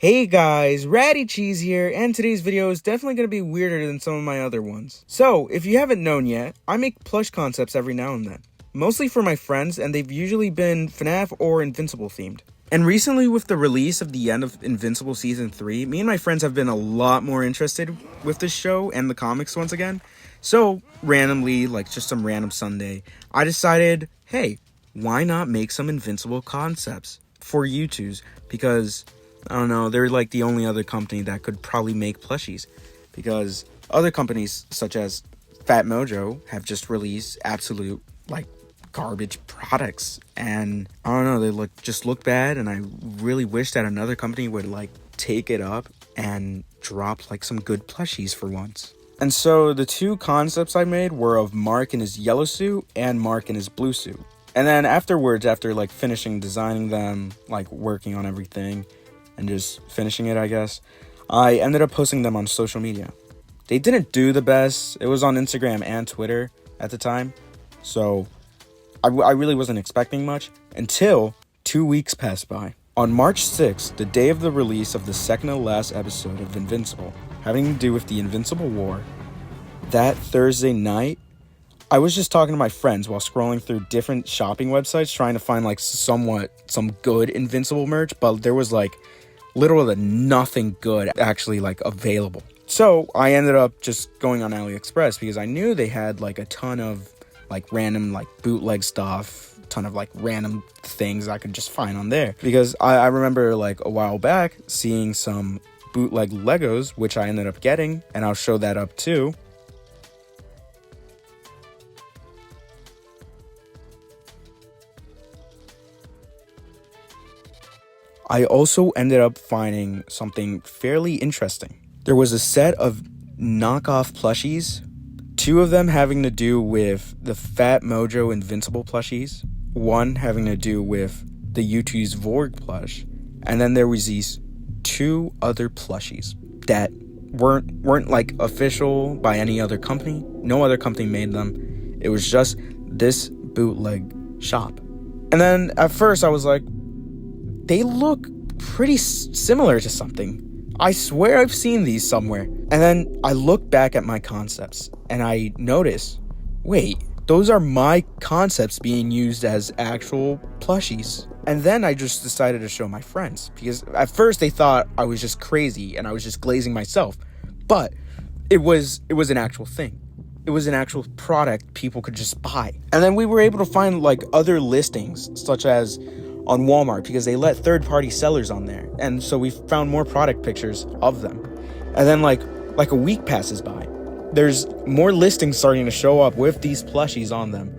Hey guys, Ratty Cheese here, and today's video is definitely going to be weirder than some of my other ones. So, if you haven't known yet, I make plush concepts every now and then. Mostly for my friends, and they've usually been FNAF or Invincible themed. And recently with the release of the end of Invincible Season 3, me and my friends have been a lot more interested with this show and the comics once again. So, randomly, like just some random Sunday, I decided, hey, why not make some Invincible concepts for you twos? Because I don't know, they're like the only other company that could probably make plushies, because other companies such as Fat Mojo have just released absolute like garbage products, and I don't know, they just look bad, and I really wish that another company would like take it up and drop like some good plushies for once. And so the two concepts I made were of Mark in his yellow suit and Mark in his blue suit. And then afterwards, after like finishing designing them, like working on everything and just finishing it, I guess, I ended up posting them on social media. They didn't do the best. It was on Instagram and Twitter at the time, so I really wasn't expecting much until 2 weeks passed by. On March 6th, the day of the release of the second to last episode of Invincible, having to do with the Invincible War, that Thursday night, I was just talking to my friends while scrolling through different shopping websites trying to find like some good Invincible merch, but there was like literally nothing good actually like available. So I ended up just going on AliExpress because I knew they had like a ton of like random like bootleg stuff, ton of like random things I could just find on there. Because I remember like a while back seeing some bootleg Legos, which I ended up getting, and I'll show that up too. I also ended up finding something fairly interesting. There was a set of knockoff plushies, two of them having to do with the Fat Mojo Invincible plushies, one having to do with the U2's Vorg plush, and then there was these two other plushies that weren't like official by any other company. No other company made them. It was just this bootleg shop. And then at first I was like, they look pretty similar to something. I swear I've seen these somewhere. And then I look back at my concepts and I notice, wait, those are my concepts being used as actual plushies. And then I just decided to show my friends, because at first they thought I was just crazy and I was just glazing myself. But it was an actual thing. It was an actual product people could just buy. And then we were able to find like other listings, such as on Walmart, because they let third-party sellers on there, and so we found more product pictures of them. And then like a week passes by, there's more listings starting to show up with these plushies on them,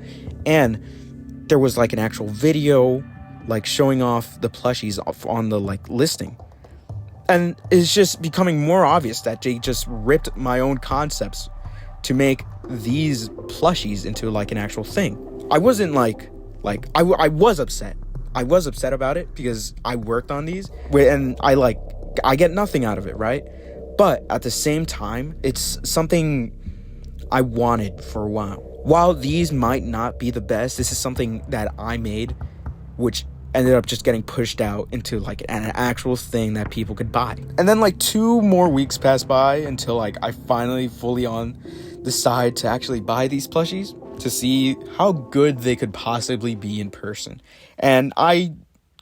and there was like an actual video like showing off the plushies on the like listing. And it's just becoming more obvious that they just ripped my own concepts to make these plushies into like an actual thing. I wasn't I was upset. I was upset about it because I worked on these and I get nothing out of it, right? But at the same time, it's something I wanted for a while. While these might not be the best, this is something that I made, which ended up just getting pushed out into like an actual thing that people could buy. And then like 2 more weeks passed by until like I finally fully on decide to actually buy these plushies to see how good they could possibly be in person. And I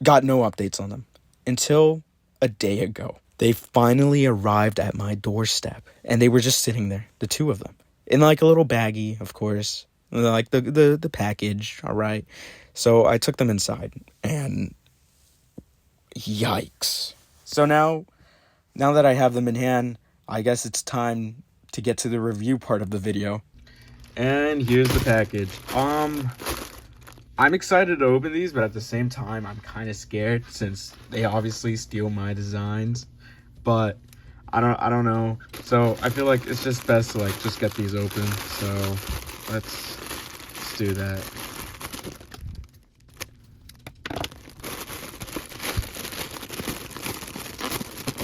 got no updates on them until a day ago. They finally arrived at my doorstep, and they were just sitting there, the two of them, in like a little baggie, of course, like the package. All right. So I took them inside, and yikes. So now that I have them in hand, I guess it's time to get to the review part of the video. And here's the package. I'm excited to open these, but at the same time, I'm kind of scared since they obviously steal my designs. But I don't know. So I feel like it's just best to like just get these open. So let's do that.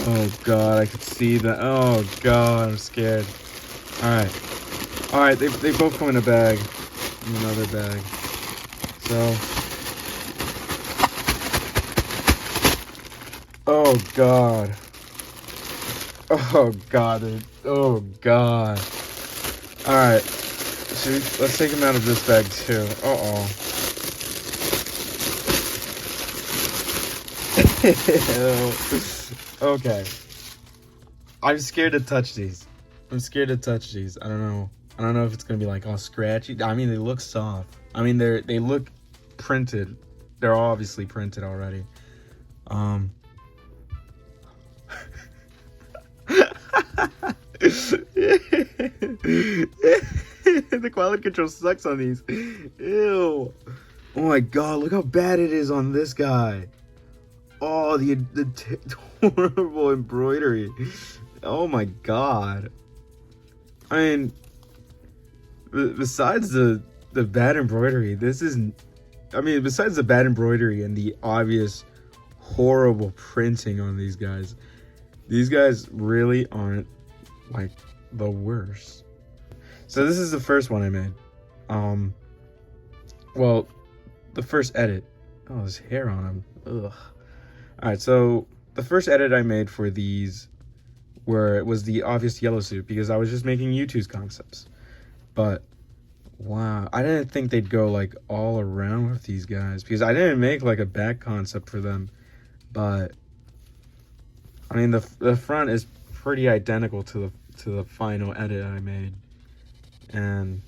Oh god, I could see that. Oh god, I'm scared. All right, they both come in a bag, in another bag. So Oh god. Oh god, dude. Oh god. Alright. Let's take him out of this bag too. Uh-oh. Okay. I'm scared to touch these. I don't know. I don't know if it's gonna be like all scratchy. I mean, they look soft. I mean, they look printed. They're obviously printed already. The quality control sucks on these. Ew. Oh my god, look how bad it is on this guy. Oh, the horrible embroidery. Oh my god. I mean, besides the bad embroidery, besides the bad embroidery and the obvious horrible printing on these guys really aren't like the worst. So this is the first one I made. Well, the first edit. Oh, there's hair on him. Ugh. Alright, so the first edit I made for these was the obvious yellow suit, because I was just making U2's concepts. But wow, I didn't think they'd go like all around with these guys, because I didn't make like a back concept for them. But I mean, the front is pretty identical to the final edit I made. And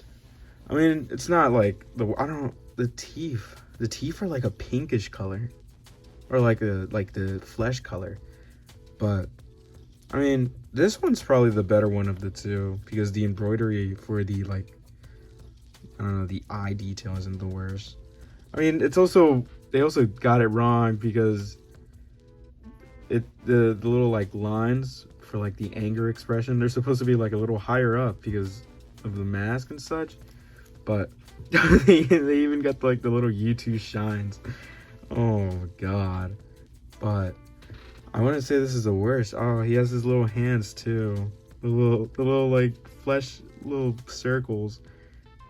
I mean, it's not like the teeth are like a pinkish color, or like the flesh color. But I mean, this one's probably the better one of the two, because the embroidery for the I don't know, the eye detail isn't the worst. I mean, they also got it wrong, because the little like lines for like the anger expression, they're supposed to be like a little higher up because of the mask and such. But they even got like the little U2 shines. Oh god. But I wouldn't say this is the worst. Oh, he has his little hands too. The little like flesh little circles.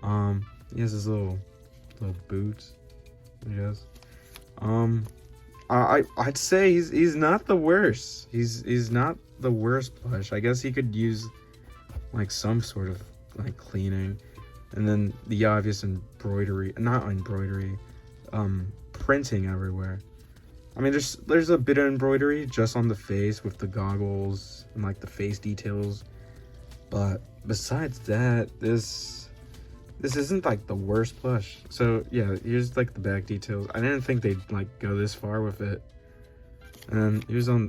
He has his little boots, I guess. I'd say he's not the worst. He's not the worst plush. I guess he could use like some sort of like cleaning, and then the obvious printing everywhere. I mean, there's a bit of embroidery just on the face with the goggles and like the face details, but besides that, this isn't like the worst plush. So yeah, here's like the back details. I didn't think they'd like go this far with it. And here's the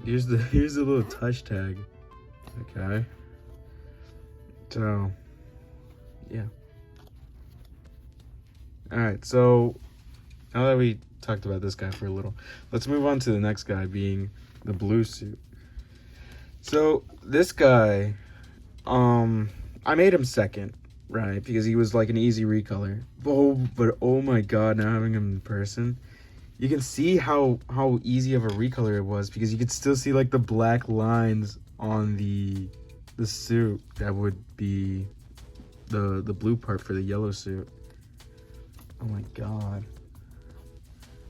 little touch tag. Okay. So yeah. Alright, so now that we talked about this guy for a little, let's move on to the next guy, being the blue suit. So this guy, I made him second, right? Because he was like an easy recolor. But oh my god, now having him in person, you can see how easy of a recolor it was, because you could still see like the black lines on the suit that would be the blue part for the yellow suit. Oh my god.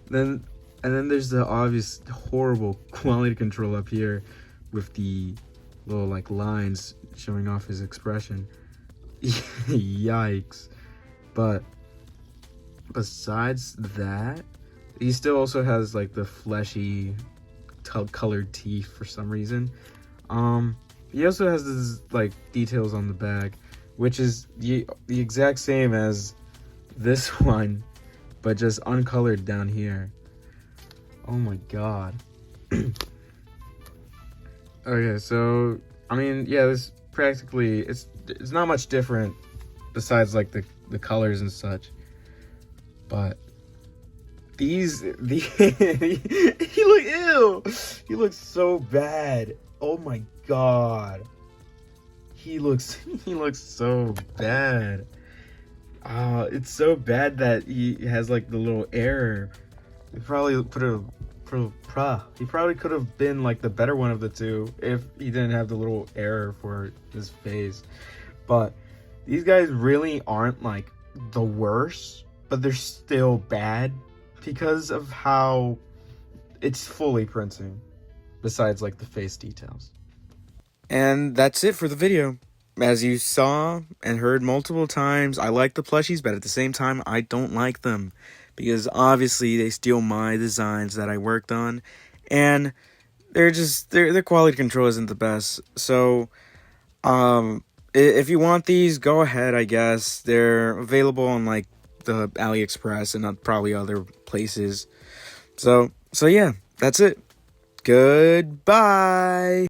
And then there's the obvious horrible quality control up here with the little like lines showing off his expression. Yikes. But besides that, he still also has like the fleshy colored teeth for some reason. He also has this like details on the back, which is the exact same as this one, but just uncolored down here. Oh my god. Okay, so I mean, yeah, this practically it's not much different besides like the colors and such. But he looks so bad. Oh my god. He looks so bad. It's so bad that he has like the little error. He probably could have been like the better one of the two if he didn't have the little error for his face. But these guys really aren't like the worst, but they're still bad because of how it's fully printing. besides like the face details. And that's it for the video. As you saw and heard multiple times, I like the plushies, but at the same time, I don't like them. Because obviously they steal my designs that I worked on. And they're just, their quality control isn't the best. So, if you want these, go ahead, I guess. They're available on like the AliExpress and probably other places. So yeah, that's it. Goodbye.